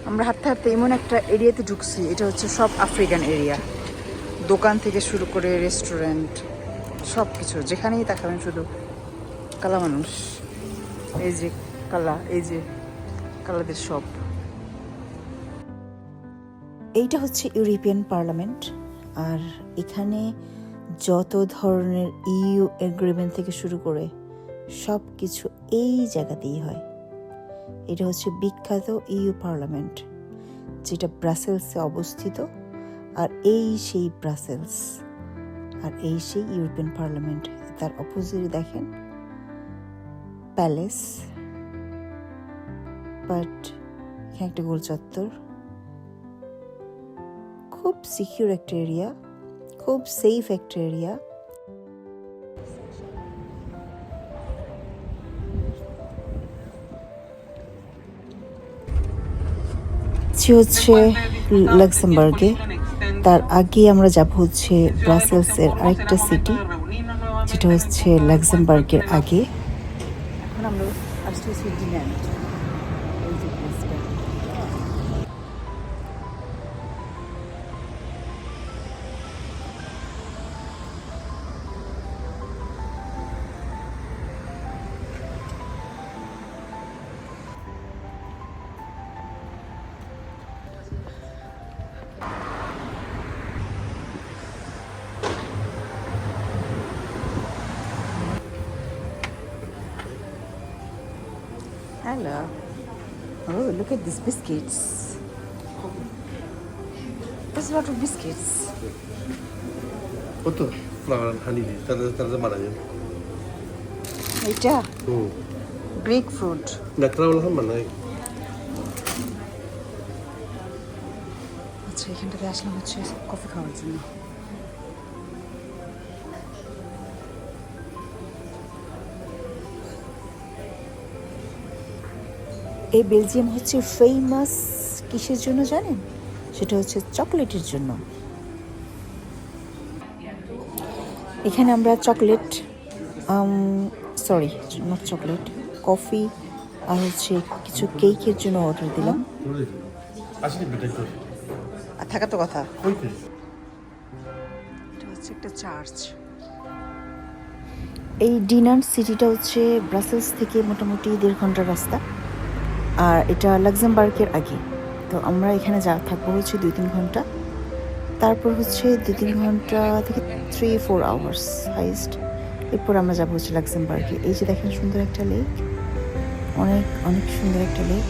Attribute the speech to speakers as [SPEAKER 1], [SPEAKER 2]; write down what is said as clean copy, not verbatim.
[SPEAKER 1] আমরা হাঁটতে হাঁটতে এমন একটা এরিয়াতে ঢুকছি, এটা হচ্ছে সব আফ্রিকান এরিয়া। দোকান থেকে শুরু করে রেস্টুরেন্ট সব কিছু, যেখানেই তাকাবেন শুধু কালা মানুষ। এই যে কালা, এই যে কালাদের সব। এইটা হচ্ছে ইউরোপিয়ান পার্লামেন্ট। আর এখানে যত ধরনের ইউ এগ্রিমেন্ট থেকে শুরু করে সব কিছু এই জায়গাতেই হয়। এটা হচ্ছে বিখ্যাত ইউ পার্লামেন্ট, যেটা ব্রাসেলসে অবস্থিত। আর এই সেই ব্রাসেলস, আর এই সেই ইউরোপিয়ান পার্লামেন্ট। তার অপোজিটে দেখেন প্যালেস, বাট এখানে একটা গোল চত্বর। খুব সিকিউর একটা এরিয়া, খুব সেফ একটা এরিয়া। হচ্ছে লাক্সেমবার্গে, তার আগে আমরা যাব হচ্ছে ব্রাসেলসের আরেকটা সিটি, যেটা হচ্ছে লাক্সেমবার্গের আগে। এখন আমরা আসছি ডিনান্ট। Hello. Oh, look at these biscuits. There's a lot of biscuits.
[SPEAKER 2] কত ফ্লাওয়ার হানি দিয়ে তাহলে মারা যাবে।
[SPEAKER 1] এটা গ্রিক ফ্রুট।
[SPEAKER 2] নাকরাওয়াল হাম বানাই।
[SPEAKER 1] আচ্ছা, এখানটাতে আসলাম হচ্ছে কফি খাওয়ার জন্য। এই বেলজিয়াম হচ্ছে ফেমাস কিসের জন্য জানেন? সেটা হচ্ছে চকলেটের জন্য। এখানে আমরা chocolate, sorry not chocolate, coffee আর হচ্ছে কিছু কেকের জন্য অর্ডার দিলাম। আর থাকা তো কথা। এটা হচ্ছে একটা চার্চ। এই ডিনান্ট সিটিটা হচ্ছে ব্রাসেলস থেকে মোটামুটি 1.5 ঘন্টার রাস্তা, আর এটা লাক্সেমবার্গের আগে। তো আমরা এখানে থাকবো হচ্ছে 2-3 ঘন্টা, তারপর হচ্ছে 2-3 ঘন্টা থেকে 3-4 আওয়ার্স হাইস্ট। এরপর আমরা যাবো হচ্ছে লাক্সেমবার্গে। এই যে দেখেন সুন্দর একটা লেক, অনেক অনেক সুন্দর একটা লেক।